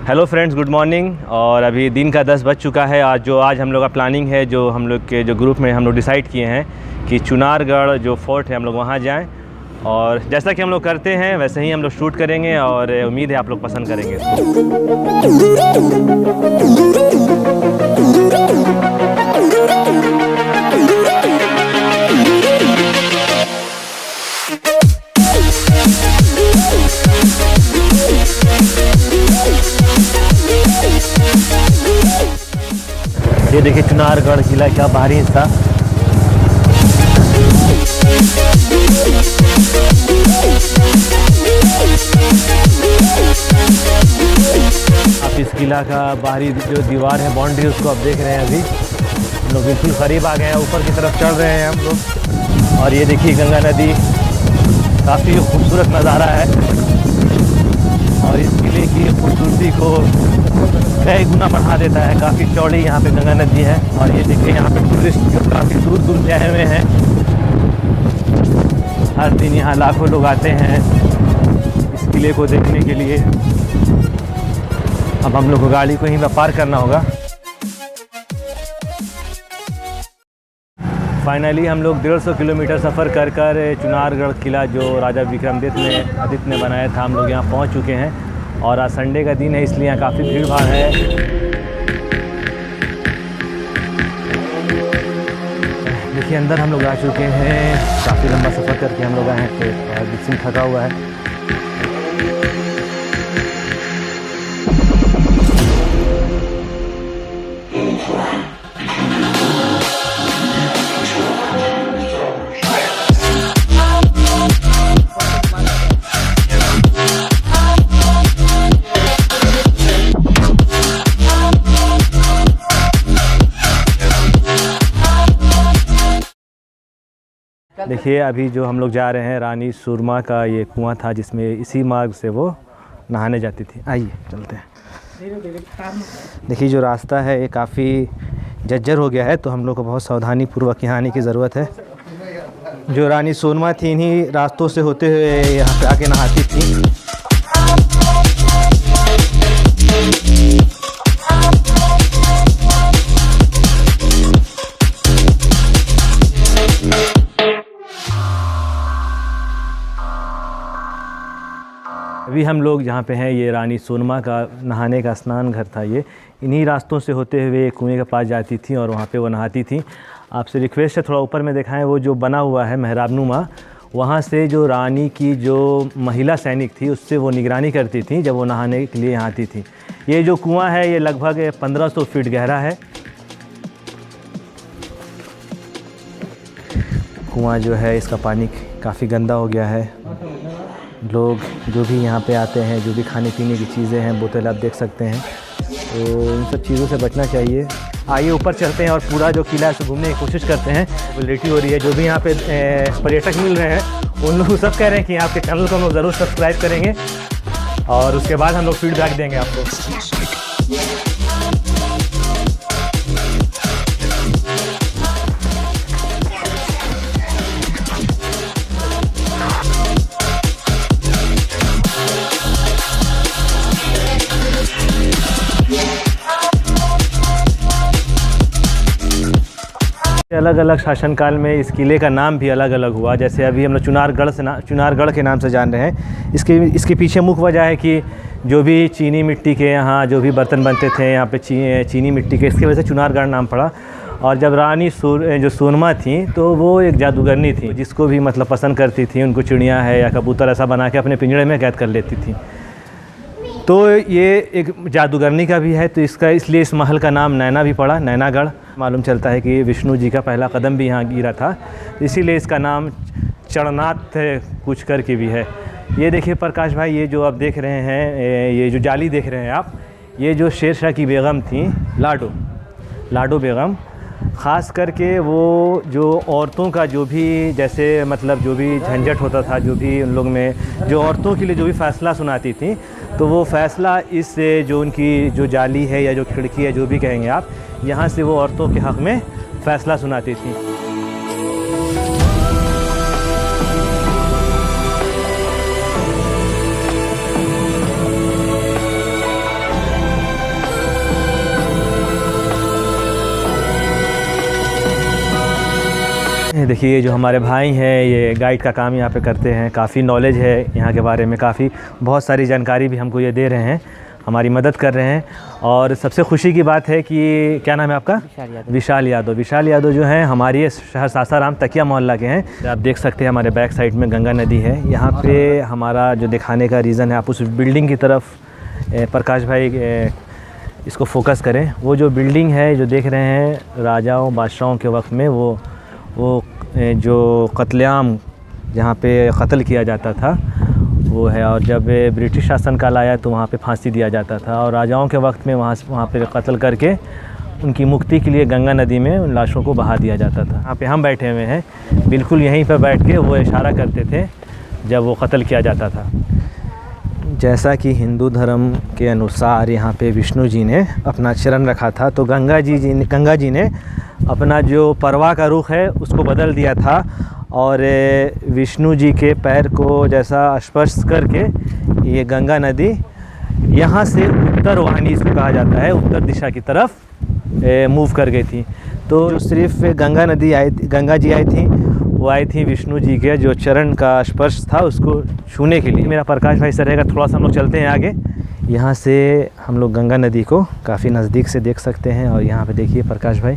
Hello friends, good morning. और अभी दिन का 10 बज चुका है। आज हम लोग का प्लानिंग है, जो हम लोग के जो ग्रुप में हम लोग डिसाइड किए हैं कि चुनारगढ़ जो फोर्ट है हम लोग वहाँ जाएं। और जैसा कि हम लोग करते हैं वैसे ही हम लोग शूट करेंगे और उम्मीद है आप लोग पसंद करेंगे ये देखिए चुनारगढ़ किला का बाहरी हिस्सा। आप इस किला का बाहरी जो दीवार है, बाउंड्री, उसको आप देख रहे हैं। अभी हम लोग बिल्कुल करीब आ गए हैं, ऊपर की तरफ चढ़ रहे हैं हम लोग। और ये देखिए गंगा नदी, काफ़ी खूबसूरत नज़ारा है और इस किले की खूबसूरती को कई गुना बढ़ा देता है। काफ़ी चौड़ी यहाँ पे गंगा नदी है। और ये देखिए यहाँ पे टूरिस्ट काफ़ी दूर दूर से आए हुए हैं। हर दिन यहाँ लाखों लोग आते हैं इस किले को देखने के लिए। अब हम लोग को गाड़ी को यहीं पार करना होगा। फाइनली हम लोग 150 किलोमीटर सफ़र कर चुनारगढ़ किला जो राजा विक्रमादित्य ने बनाया था, हम लोग यहाँ पहुँच चुके हैं। और आज संडे का दिन है, इसलिए यहाँ काफ़ी भीड़ भाड़ है। देखिए अंदर हम लोग आ चुके हैं। काफ़ी लंबा सफ़र करके हम लोग आए हैं, तो जिसम थका हुआ है। देखिए अभी जो हम लोग जा रहे हैं, रानी सूरमा का ये कुआं था जिसमें इसी मार्ग से वो नहाने जाती थी। आइए चलते हैं। देखिए जो रास्ता है ये काफ़ी जर्जर हो गया है, तो हम लोग को बहुत सावधानी पूर्वक यहाँ आने की ज़रूरत है। जो रानी सूरमा थी इन्हीं रास्तों से होते हुए यहाँ पे आके नहाती थी। अभी हम लोग जहाँ पे हैं, ये रानी सूरमा का नहाने का स्नान घर था। ये इन्हीं रास्तों से होते हुए कुएं के पास जाती थी और वहाँ पे वो नहाती थी। आपसे रिक्वेस्ट है थोड़ा ऊपर में दिखाएं, वो जो बना हुआ है मेहराबनुमा, वहाँ से जो रानी की जो महिला सैनिक थी उससे वो निगरानी करती थी जब वो नहाने के लिए यहाँ आती थी। ये जो कुआँ है ये लगभग 1500 फीट गहरा है। कुआँ जो है इसका पानी काफ़ी गंदा हो गया है। लोग जो भी यहाँ पे आते हैं, जो भी खाने पीने की चीज़ें हैं, बोतल आप देख सकते हैं, तो इन सब चीज़ों से बचना चाहिए। आइए ऊपर चलते हैं और पूरा जो किला है घूमने की कोशिश करते हैं। लेटी हो रही है। जो भी यहाँ पे पर्यटक मिल रहे हैं उन लोग सब कह रहे हैं कि आपके चैनल को हम लोग ज़रूर सब्सक्राइब करेंगे और उसके बाद हम लोग फीडबैक देंगे आपको। अलग अलग शासनकाल में इस किले का नाम भी अलग अलग हुआ। जैसे अभी हम लोग चुनारगढ़ के नाम से जान रहे हैं। इसके पीछे मुख्य वजह है कि जो भी चीनी मिट्टी के यहाँ जो भी बर्तन बनते थे यहाँ पे चीनी मिट्टी के, इसकी वजह से चुनारगढ़ नाम पड़ा। और जब रानी जो सूरमा थी तो वो एक जादूगरनी थी, जिसको भी मतलब पसंद करती थी। उनको चिड़िया है या कबूतर ऐसा बना के अपने पिंजड़े में कैद कर लेती थी। तो ये एक जादूगरनी का भी है, तो इसलिए इस महल का नाम नैना भी पड़ा, नैनागढ़। मालूम चलता है कि विष्णु जी का पहला कदम भी यहाँ गिरा था, इसीलिए इसका नाम चढ़नाथ कुछ करके भी है। ये देखिए प्रकाश भाई, ये जो आप देख रहे हैं, ये जो जाली देख रहे हैं आप, ये जो शेरशाह की बेगम थी, लाडो बेगम, ख़ास करके वो जो औरतों का जो भी जैसे मतलब जो भी झंझट होता था, जो भी उन लोग में जो औरतों के लिए जो भी फ़ैसला सुनाती थी, तो वो फ़ैसला इस जो उनकी जो जाली है या जो खिड़की है, जो भी कहेंगे आप, यहाँ से वो औरतों के हक़ में फ़ैसला सुनाती थी। देखिए जो हमारे भाई हैं ये गाइड का काम यहाँ पे करते हैं, काफ़ी नॉलेज है यहाँ के बारे में, काफ़ी बहुत सारी जानकारी भी हमको ये दे रहे हैं, हमारी मदद कर रहे हैं। और सबसे खुशी की बात है कि क्या नाम है आपका? विशाल यादव। विशाल यादव जो हैं हमारे शहर सासाराम तकिया मोहल्ला के हैं। आप देख सकते हैं हमारे बैक साइड में गंगा नदी है। यहाँ पे हमारा जो दिखाने का रीज़न है, आप उस बिल्डिंग की तरफ प्रकाश भाई इसको फोकस करें। वो जो बिल्डिंग है जो देख रहे हैं राजाओं बादशाहों के वक्त में वो जो कत्लेआम जहाँ पे कत्ल किया जाता था वो है। और जब ब्रिटिश शासन काल आया तो वहाँ पे फांसी दिया जाता था और राजाओं के वक्त में वहाँ पे कत्ल करके उनकी मुक्ति के लिए गंगा नदी में उन लाशों को बहा दिया जाता था। यहाँ पे हम बैठे हुए हैं, बिल्कुल यहीं पर बैठ के वो इशारा करते थे जब वो कत्ल किया जाता था। जैसा कि हिंदू धर्म के अनुसार यहाँ पे विष्णु जी ने अपना चरण रखा था, तो गंगा जी ने अपना जो परवा का रुख है उसको बदल दिया था और विष्णु जी के पैर को जैसा स्पर्श करके ये गंगा नदी यहाँ से उत्तर वाहिनी इसको कहा जाता है, उत्तर दिशा की तरफ मूव कर गई थी। तो जो सिर्फ गंगा जी आई थी, वो आई थी विष्णु जी के जो चरण का स्पर्श था उसको छूने के लिए। मेरा प्रकाश भाई से रहेगा, थोड़ा सा हम लोग चलते हैं आगे। यहाँ से हम लोग गंगा नदी को काफ़ी नज़दीक से देख सकते हैं। और यहाँ पे देखिए प्रकाश भाई,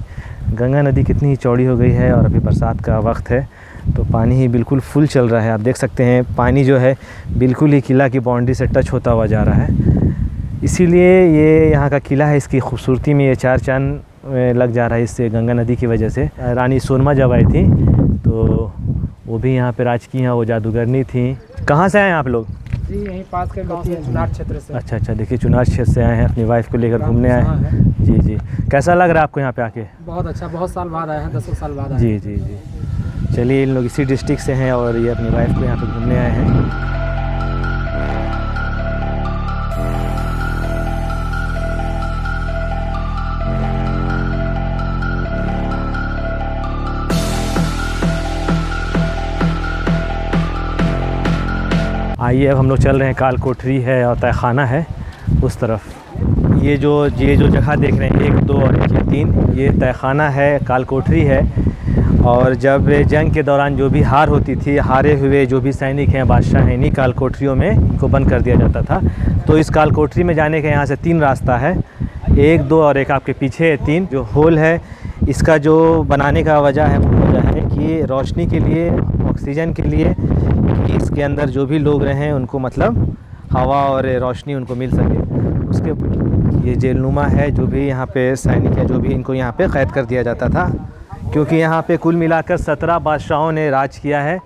गंगा नदी कितनी चौड़ी हो गई है और अभी बरसात का वक्त है तो पानी ही बिल्कुल फुल चल रहा है। आप देख सकते हैं पानी जो है बिल्कुल ही किला की बाउंड्री से टच होता हुआ जा रहा है। इसीलिए ये यहाँ का किला है, इसकी खूबसूरती में ये चार चांद लग जा रहा है इससे गंगा नदी की वजह से। रानी सोनमा जब आई थी तो वो भी यहाँ पे राज की हैं, वो जादूगरनी थी। कहाँ से आए हैं आप लोग? जी यहीं पास के गांव से, चुनार क्षेत्र से। अच्छा, देखिए चुनार क्षेत्र से आए हैं, अपनी वाइफ को लेकर घूमने आए हैं। जी, कैसा लग रहा है आपको यहाँ पे आके? बहुत अच्छा, बहुत साल बाद आए हैं, 10 साल बाद आए। जी। चलिए, इन लोग इसी डिस्ट्रिक्ट से हैं और ये अपनी वाइफ को यहाँ पे घूमने आए हैं। आइए अब हम लोग चल रहे हैं, काल कोठरी है और तहखाना है उस तरफ। ये जो जगह देख रहे हैं 1, 2 और 3, ये तहखाना है, काल कोठरी है। और जब जंग के दौरान जो भी हार होती थी, हारे हुए जो भी सैनिक हैं, बादशाह हैं, इन्हीं काल कोठरियों में इनको बंद कर दिया जाता था। तो इस काल कोठरी में जाने का यहाँ से 3 रास्ता है, 1, 2 और एक आपके पीछे है 3। जो होल है इसका जो बनाने का वजह है कि रोशनी के लिए, ऑक्सीजन के लिए, इसके अंदर जो भी लोग रहें उनको मतलब हवा और रोशनी उनको मिल सके। उसके ये जेलनुमा है, जो भी यहाँ पे सैनिक है जो भी, इनको यहाँ पे कैद कर दिया जाता था, क्योंकि यहाँ पे कुल मिलाकर 17 बादशाहों ने राज किया है।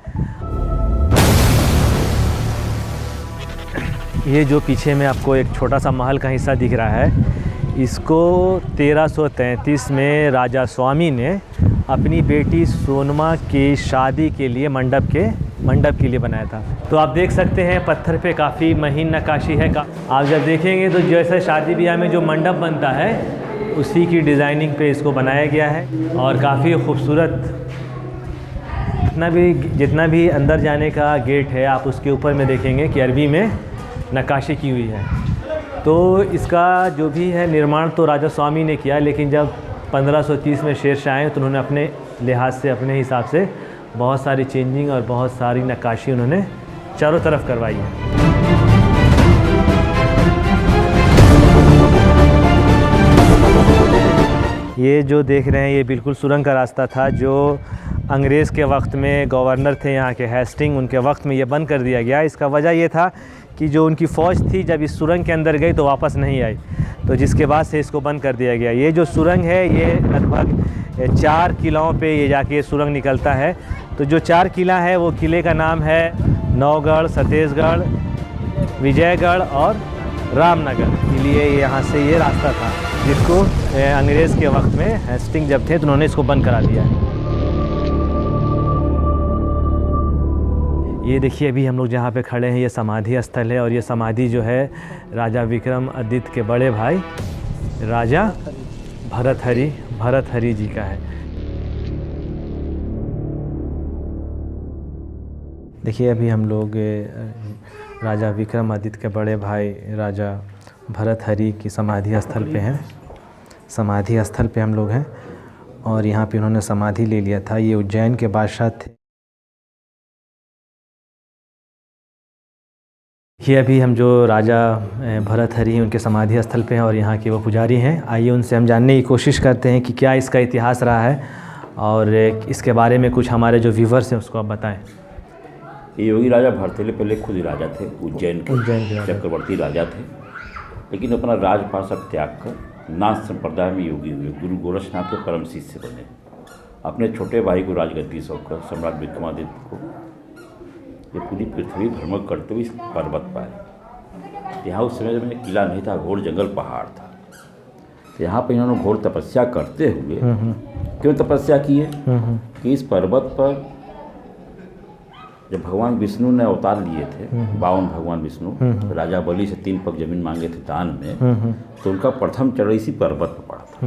ये जो पीछे में आपको एक छोटा सा महल का हिस्सा दिख रहा है, इसको 1333 में राजा स्वामी ने अपनी बेटी सोनमा की शादी के लिए मंडप के लिए बनाया था। तो आप देख सकते हैं पत्थर पे काफ़ी महीन नक्काशी है। आप जब देखेंगे तो जैसे शादी ब्याह में जो मंडप बनता है उसी की डिज़ाइनिंग पे इसको बनाया गया है और काफ़ी खूबसूरत। जितना भी अंदर जाने का गेट है, आप उसके ऊपर में देखेंगे कि अरबी में नक्काशी की हुई है। तो इसका जो भी है निर्माण तो राजा स्वामी ने किया, लेकिन जब 1530 में शेरशाह आए तो उन्होंने अपने लिहाज से, अपने हिसाब से बहुत सारी चेंजिंग और बहुत सारी नक्काशी उन्होंने चारों तरफ करवाई है। ये जो देख रहे हैं ये बिल्कुल सुरंग का रास्ता था, जो अंग्रेज़ के वक्त में गवर्नर थे यहाँ के हेस्टिंग, उनके वक्त में ये बंद कर दिया गया। इसका वजह ये था कि जो उनकी फ़ौज थी जब इस सुरंग के अंदर गई तो वापस नहीं आई, तो जिसके बाद से इसको बंद कर दिया गया। ये जो सुरंग है ये लगभग 4 किलों पे ये जाके सुरंग निकलता है। तो जो 4 किला है वो किले का नाम है नौगढ़, सतेशगढ़, विजयगढ़ और रामनगर। इसलिए यहाँ से ये रास्ता था जिसको अंग्रेज़ के वक्त में हेस्टिंग जब थे तो उन्होंने इसको बंद करा दिया है। ये देखिए अभी हम लोग जहाँ पे खड़े हैं ये समाधि स्थल है और ये समाधि जो है राजा विक्रमादित्य के बड़े भाई राजा भरतहरि जी का है। देखिए अभी हम लोग राजा विक्रमादित्य के बड़े भाई राजा भरतहरि की समाधि स्थल पे हैं। समाधि स्थल पे हम लोग हैं और यहाँ पे उन्होंने समाधि ले लिया था। ये उज्जैन के बादशाह थे। ये अभी हम जो राजा भरतहरि हैं उनके समाधि स्थल पे हैं और यहाँ के वो पुजारी हैं। आइए उनसे हम जानने की कोशिश करते हैं कि क्या इसका इतिहास रहा है और इसके बारे में कुछ हमारे जो व्यूवर्स हैं उसको आप बताएं। ये योगी राजा भरतहरि पहले खुद ही राजा थे, उज्जैन के चक्रवर्ती राजा थे, लेकिन अपना राजपाट त्याग कर नाथ संप्रदाय में योगी हुए। गुरु गोरक्षनाथ के परम शिष्य बने। अपने छोटे भाई को राजगद्दी सौंपकर सम्राट विक्रमादित्य को ये पूरी पृथ्वी भ्रमण करते हुए इस पर्वत पाए। यहाँ उस समय में किला नहीं था, घोर जंगल पहाड़ था। तो यहाँ पर इन्होंने घोर तपस्या करते हुए क्यों तपस्या की है कि इस पर्वत पर जब भगवान विष्णु ने अवतार लिए थे, 52 भगवान विष्णु राजा बलि से 3 पग जमीन मांगे थे दान में, तो उनका प्रथम चरण इसी पर्वत पर पड़ा था।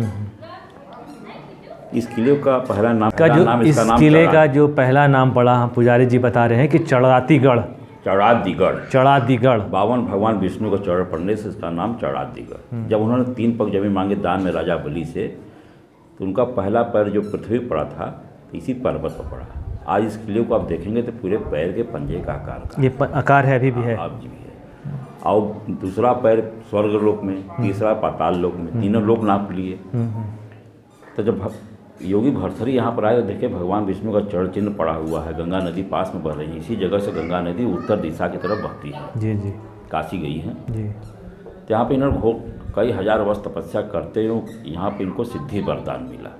इस किले का पहला नाम इस किले का जो पहला नाम पड़ा, हम पुजारी जी बता रहे हैं कि चढ़ातीगढ़। 52 भगवान विष्णु का चरण पड़ने से इसका नाम चढ़ातीगढ़। जब उन्होंने 3 पग जमीन मांगे दान में राजा बलि से, तो उनका पहला पैर जो पृथ्वी पड़ा था इसी पर्वत पर पड़ा। आज इस किले को आप देखेंगे तो पूरे पैर के पंजे का आकार का ये आकार है, अभी भी है, अब भी है। और दूसरा पैर स्वर्ग लोक में, तीसरा पाताल लोक में, तीनों लोक नाप लिए। तो जब योगी भरतहरि यहाँ पर आए तो देखे भगवान विष्णु का चरण चिन्ह पड़ा हुआ है। गंगा नदी पास में बह रही है। इसी जगह से गंगा नदी उत्तर दिशा की तरफ बहती है। जी जी, काशी गई है जी। तो यहाँ पे इन्होंने कई हजार वर्ष तपस्या करते हुए यहाँ पे इनको सिद्धि वरदान मिला,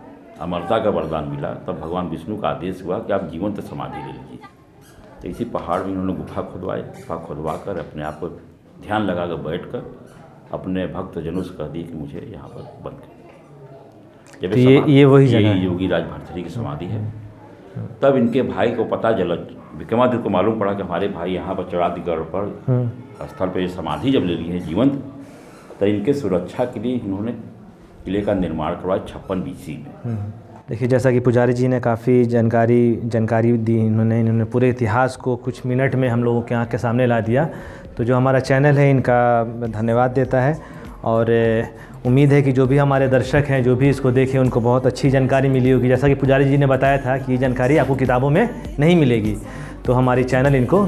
अमरता का वरदान मिला। तब भगवान विष्णु का आदेश हुआ कि आप जीवंत समाधि ले लीजिए। तो इसी पहाड़ में इन्होंने गुफा खुदवा कर अपने आप को ध्यान लगा कर बैठ कर अपने भक्तजनों से कह दिए कि मुझे यहाँ पर बंद कर। तो ये वही जगह है, योगी राज भरतहरि की समाधि है। तब इनके भाई को पता चला, विक्रमादित्य को मालूम पड़ा कि हमारे भाई यहाँ पर चढ़ातीगढ़ पर स्थल पर समाधि जब ले ली है जीवंत, तो इनके सुरक्षा के लिए इन्होंने किले का निर्माण करवाया 56 BC में। देखिए, जैसा कि पुजारी जी ने काफ़ी जानकारी दी, इन्होंने पूरे इतिहास को कुछ मिनट में हम लोगों के आँख के सामने ला दिया। तो जो हमारा चैनल है इनका धन्यवाद देता है और उम्मीद है कि जो भी हमारे दर्शक हैं, जो भी इसको देखें, उनको बहुत अच्छी जानकारी मिली होगी। जैसा कि पुजारी जी ने बताया था कि ये जानकारी आपको किताबों में नहीं मिलेगी, तो हमारी चैनल इनको